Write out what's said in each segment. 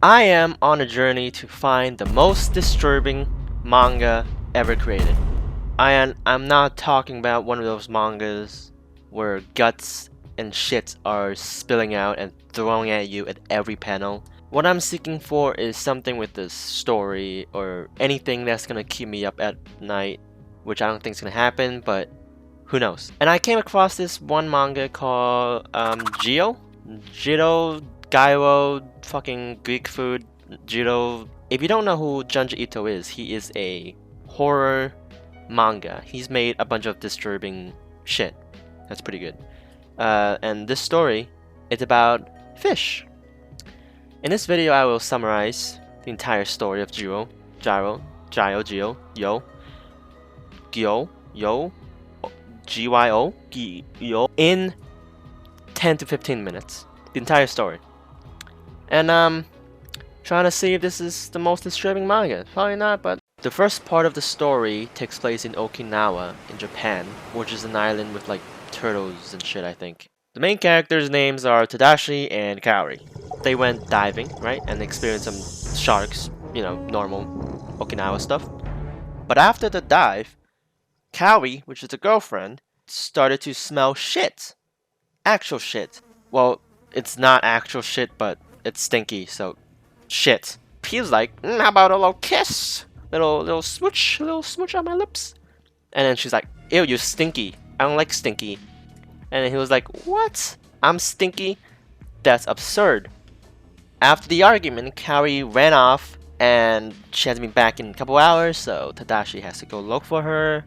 I am on a journey to find the most disturbing manga ever created. I'm not talking about one of those mangas where guts and shit are spilling out and throwing at you at every panel. What I'm seeking for is something with a story or anything that's gonna keep me up at night, which I don't think is gonna happen, but who knows. And I came across this one manga called Jiro Gyro fucking Greek food Jiro. If you don't know who Junji Ito is, he is a horror manga. He's made a bunch of disturbing shit. That's pretty good. And this story is about fish. In this video, I will summarize the entire story of Gyo, Gyo, in 10 to 15 minutes. The entire story. And trying to see if this is the most disturbing manga. Probably not, but the first part of the story takes place in Okinawa in Japan, which is an island with like turtles and shit, I think. The main characters' names are Tadashi and Kaori. They went diving, right, and experienced some sharks, you know, normal Okinawa stuff. But after the dive, Kaori, which is the girlfriend, started to smell shit. Actual shit. Well, it's not actual shit, but it's stinky, so shit. He's like, how about a little kiss? Little smooch on my lips. And then she's like, ew, you stinky. I don't like stinky. And then he was like, what? I'm stinky? That's absurd. After the argument, Kaori ran off, and she hasn't been back in a couple hours, so Tadashi has to go look for her.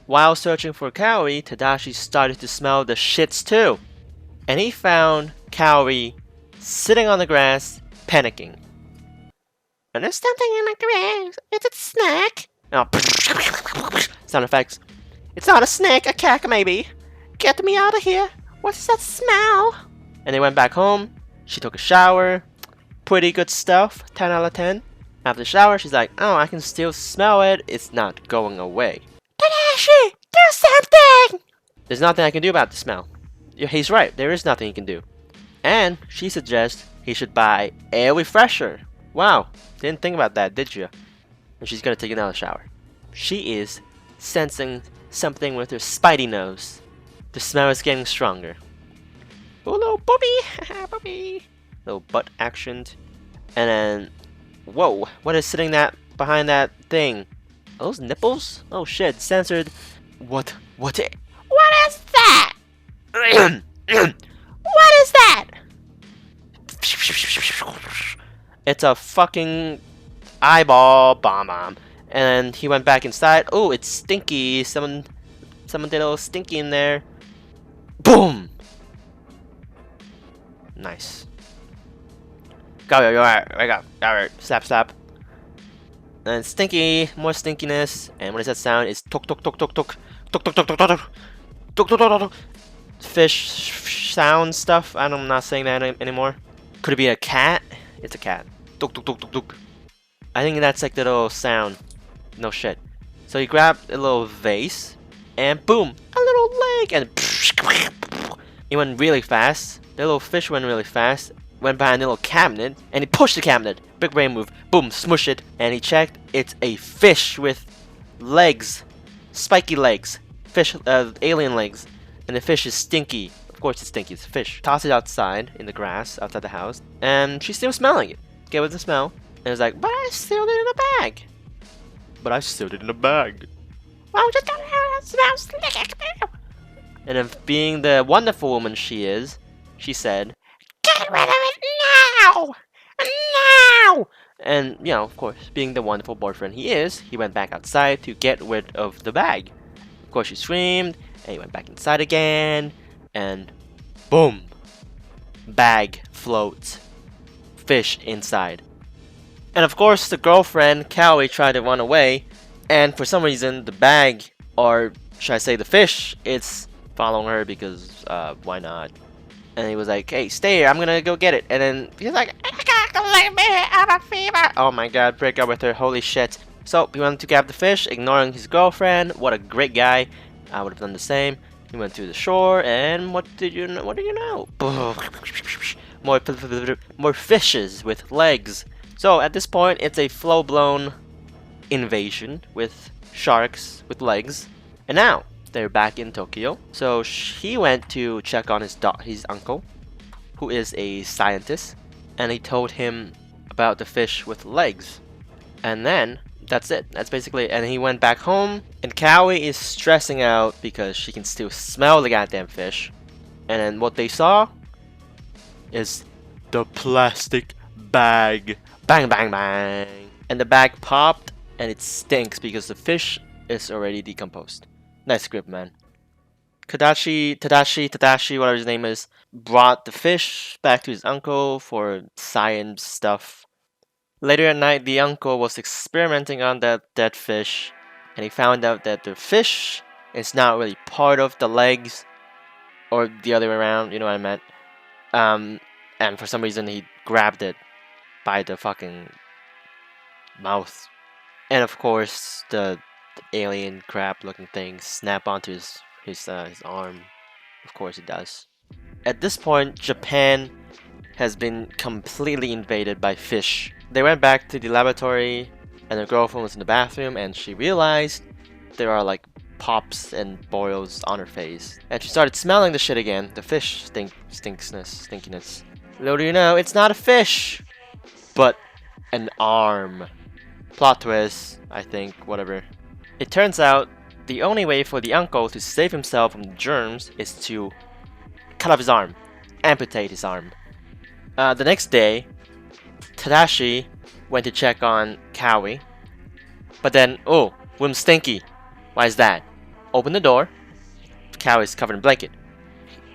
While searching for Kaori, Tadashi started to smell the shits too. And he found Kaori sitting on the grass, panicking. And there's something in my grass. It's a snack. Oh, sound effects. It's not a snake, a cack maybe. Get me out of here. What's that smell? And they went back home. She took a shower. Pretty good stuff. 10 out of 10. After the shower, she's like, oh, I can still smell it. It's not going away. Tadashi, do something! There's nothing I can do about the smell. He's right. There is nothing he can do. And she suggests he should buy a refresher. Wow, didn't think about that, did you? And she's gonna take another shower. She is sensing something with her spidey nose. The smell is getting stronger. Oh, little booby! Booby! Little butt actioned. And then, whoa, what is sitting behind that thing? Are those nipples? Oh shit, censored. What is that? What is that? It's a fucking eyeball bomb. And he went back inside. Oh, it's stinky. Someone did a little stinky in there. Boom! Nice. Go, you're alright. Wake up. Alright. Slap. And stinky. More stinkiness. And what does that sound? It's tok tok tok tok tok. Tok tok tok tok tok tok. Tok tok tok tok. Fish sound stuff. I'm not saying that anymore. Could it be a cat? It's a cat. Tuk tuk tuk tuk tuk. I think that's like the little sound. No shit. So he grabbed a little vase, and boom, a little leg, and he went really fast. The little fish went really fast. Went behind a little cabinet, and he pushed the cabinet. Big brain move. Boom, smush it, and he checked. It's a fish with legs, spiky legs, fish, alien legs, and the fish is stinky. Of course it's stinky, it's a fish. Toss it outside in the grass outside the house, and she's still smelling it. Get with the smell, and it's like, but I sealed it in a bag. Well, just don't have it smell slick. And then, being the wonderful woman she is, she said, get rid of it now! Now! And, you know, of course, being the wonderful boyfriend he is, he went back outside to get rid of the bag. Of course, she screamed, and he went back inside again, and boom! Bag floats. Fish inside. And of course, the girlfriend, Kaori, tried to run away, and for some reason, the bag, or should I say the fish, it's following her because, why not? And he was like, hey, stay here, I'm gonna go get it. And then he's like, I gotta leave me, I have a fever. Oh my god, break up with her, holy shit. So, he went to grab the fish, ignoring his girlfriend. What a great guy. I would have done the same. He went to the shore, and what did you know? more fishes with legs. So at this point, it's a full-blown invasion with sharks with legs. And now they're back in Tokyo. So he went to check on his uncle, who is a scientist, and he told him about the fish with legs. And then that's it. That's basically it. And he went back home, and Kawi is stressing out because she can still smell the goddamn fish. And then what they saw is the plastic bag. Bang, bang, bang. And the bag popped, and it stinks because the fish is already decomposed. Nice script, man. Tadashi, whatever his name is, brought the fish back to his uncle for science stuff. Later at night, the uncle was experimenting on that dead fish, and he found out that the fish is not really part of the legs, or the other way around, you know what I meant. And for some reason, he grabbed it by the fucking mouth. And of course, the alien crab-looking thing snapped onto his arm. Of course it does. At this point, Japan has been completely invaded by fish. They went back to the laboratory, and their girlfriend was in the bathroom, and she realized there are like pops and boils on her face. And she started smelling the shit again. The fish stinkiness. Little do you know, it's not a fish, but an arm. Plot twist, I think, whatever. It turns out the only way for the uncle to save himself from the germs is to cut off his arm, amputate his arm. The next day, Tadashi went to check on Kawi, but then, oh, room's stinky. Why is that? Open the door. Kawi's covered in blanket.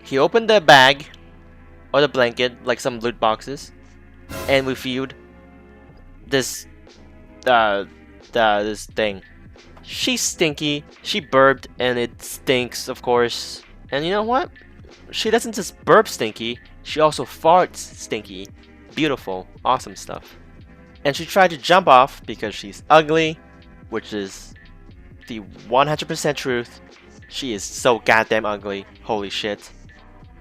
He opened the bag or the blanket, like some loot boxes, and reviewed this this thing. She's stinky. She burped, and it stinks, of course. And you know what? She doesn't just burp stinky. She also farts stinky. Beautiful, awesome stuff. And she tried to jump off because she's ugly, which is the 100% truth. She is so goddamn ugly. Holy shit.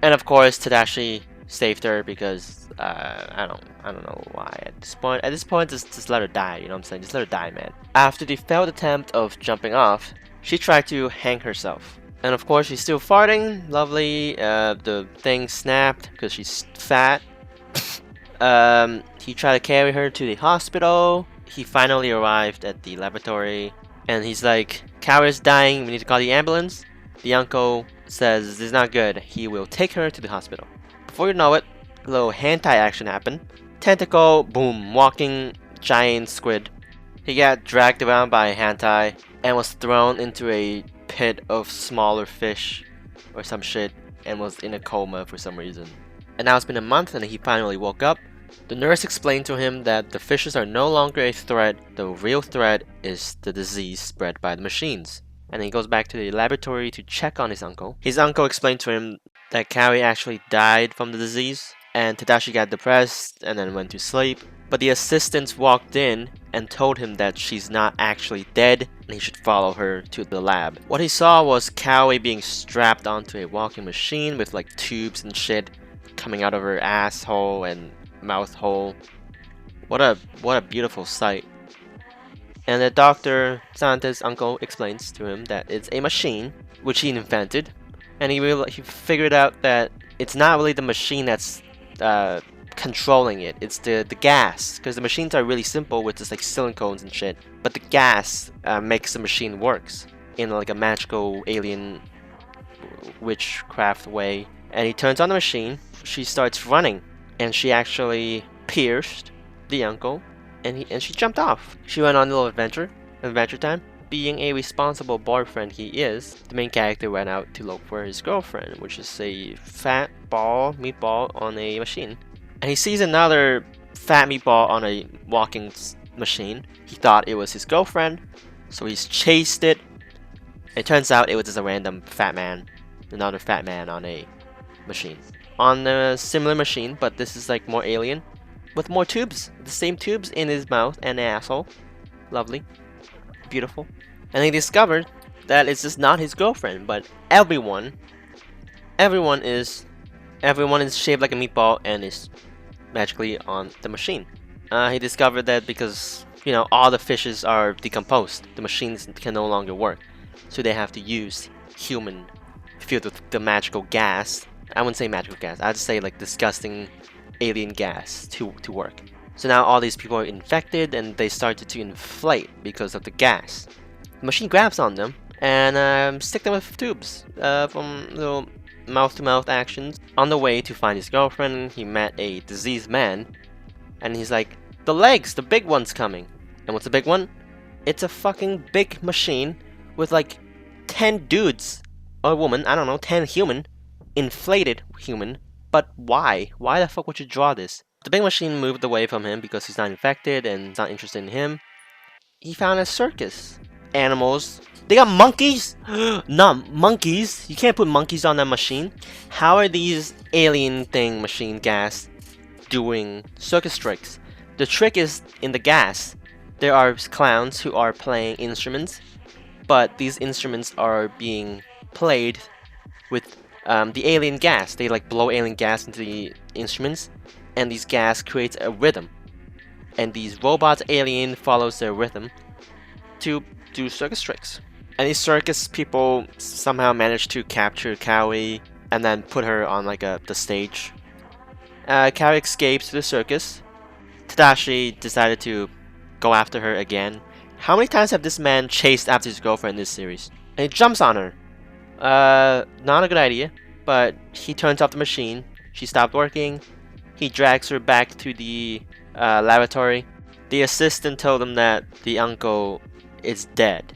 And of course, Tadashi saved her because I don't know why at this point. At this point, just let her die. You know what I'm saying? Just let her die, man. After the failed attempt of jumping off, she tried to hang herself. And of course, she's still farting. Lovely. The thing snapped because she's fat. He tried to carry her to the hospital. He finally arrived at the laboratory, and he's like, "Kawi's dying. We need to call the ambulance." The uncle says this is not good. He will take her to the hospital. Before you know it, a little hentai action happened. Tentacle, boom, walking giant squid. He got dragged around by hentai and was thrown into a pit of smaller fish or some shit and was in a coma for some reason. And now it's been a month and he finally woke up. The nurse explained to him that the fishes are no longer a threat. The real threat is the disease spread by the machines. And he goes back to the laboratory to check on his uncle. His uncle explained to him that Kawi actually died from the disease, and Tadashi got depressed and then went to sleep. But the assistants walked in and told him that she's not actually dead and he should follow her to the lab. What he saw was Kawi being strapped onto a walking machine with like tubes and shit coming out of her asshole and mouth hole. What a beautiful sight. And the doctor, scientist uncle, explains to him that it's a machine which he invented, and he figured out that it's not really the machine that's controlling it. It's the gas, because the machines are really simple with just like silicones and shit. But the gas makes the machine works in like a magical alien witchcraft way. And he turns on the machine. She starts running, and she actually pierced the uncle, and she jumped off. She went on a little adventure time. Being a responsible boyfriend he is, the main character went out to look for his girlfriend, which is a fat meatball on a machine. And he sees another fat meatball on a walking machine. He thought it was his girlfriend, so he's chased it. It turns out it was just a random fat man, another fat man on a machine. On a similar machine, but this is like more alien, with more tubes, the same tubes in his mouth and asshole. Lovely. Beautiful. And he discovered that it's just not his girlfriend, but everyone is Everyone is shaped like a meatball and is magically on the machine. He discovered that because, you know, all the fishes are decomposed, the machines can no longer work. So they have to use human filled with the magical gas. I wouldn't say magical gas, I'd say like disgusting alien gas to work. So now all these people are infected and they started to inflate because of the gas. The machine grabs on them and stick them with tubes from little mouth-to-mouth actions. On the way to find his girlfriend, he met a diseased man, and he's like, the legs, the big one's coming. And what's the big one? It's a fucking big machine with like 10 dudes, or woman, I don't know, 10 human, inflated human. But why? Why the fuck would you draw this? The big machine moved away from him because he's not infected and is not interested in him. He found a circus. Animals. They got monkeys? Not monkeys. You can't put monkeys on that machine. How are these alien thing machine gas doing circus tricks? The trick is in the gas. There are clowns who are playing instruments, but these instruments are being played with the alien gas. They like blow alien gas into the instruments, and these gas creates a rhythm. And these robots alien follows their rhythm to do circus tricks. And these circus people somehow managed to capture Kawi and then put her on like the stage. Kawi escapes to the circus. Tadashi decided to go after her again. How many times have this man chased after his girlfriend in this series? And he jumps on her. Not a good idea, but he turns off the machine. She stopped working. He drags her back to the laboratory. The assistant told him that the uncle is dead.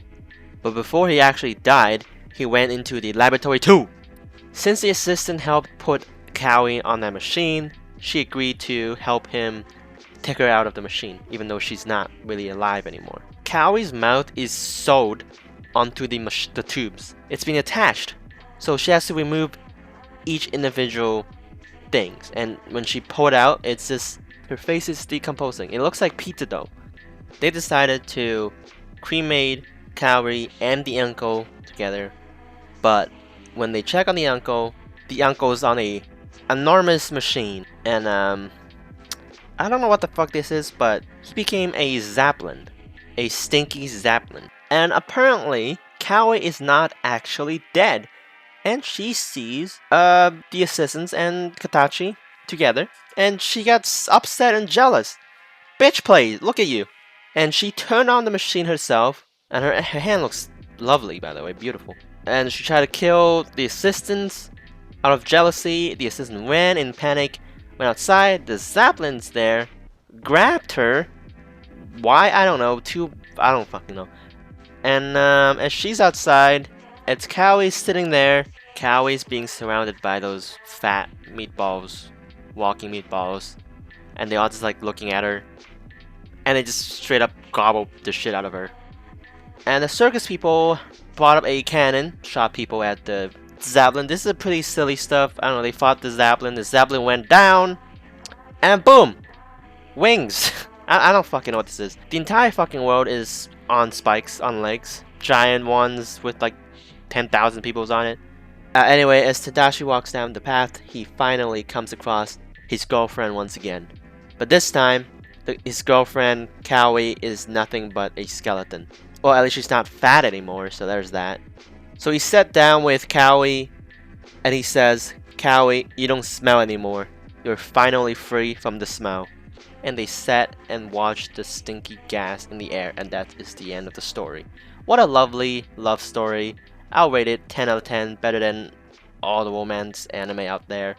But before he actually died, he went into the laboratory too. Since the assistant helped put Kawi on that machine, she agreed to help him take her out of the machine, even though she's not really alive anymore. Kawi's mouth is sewed onto the tubes. It's being attached, so she has to remove each individual things. And when she pulled it out, it's just her face is decomposing. It looks like pizza dough. They decided to cremate Kawi and the uncle together, but when they check on the uncle is on a enormous machine, and I don't know what the fuck this is, but he became a Zeppelin, a stinky Zeppelin. And apparently Kawi is not actually dead, and she sees the assistants and Katachi together, and she gets upset and jealous. Bitch please, look at you. And she turned on the machine herself, and her hand looks lovely, by the way, beautiful. And she tried to kill the assistants. Out of jealousy, the assistant ran in panic, went outside. The Zeppelin's there, grabbed her. Why? I don't know. I don't fucking know. And as she's outside, it's Kawi sitting there. Kawi's being surrounded by those fat meatballs, walking meatballs, and they all just like looking at her. And they just straight up gobble the shit out of her. And the circus people brought up a cannon, shot people at the Zeppelin. This is a pretty silly stuff. I don't know, they fought the Zeppelin went down, and boom! Wings! I don't fucking know what this is. The entire fucking world is on spikes, on legs. Giant ones with like 10,000 people on it. Anyway, as Tadashi walks down the path, he finally comes across his girlfriend once again. But this time, his girlfriend, Kawi, is nothing but a skeleton. Well, at least she's not fat anymore, so there's that. So he sat down with Kawi, and he says, Kawi, you don't smell anymore. You're finally free from the smell. And they sat and watched the stinky gas in the air, and that is the end of the story. What a lovely love story. I'll rate it 10 out of 10, better than all the romance anime out there.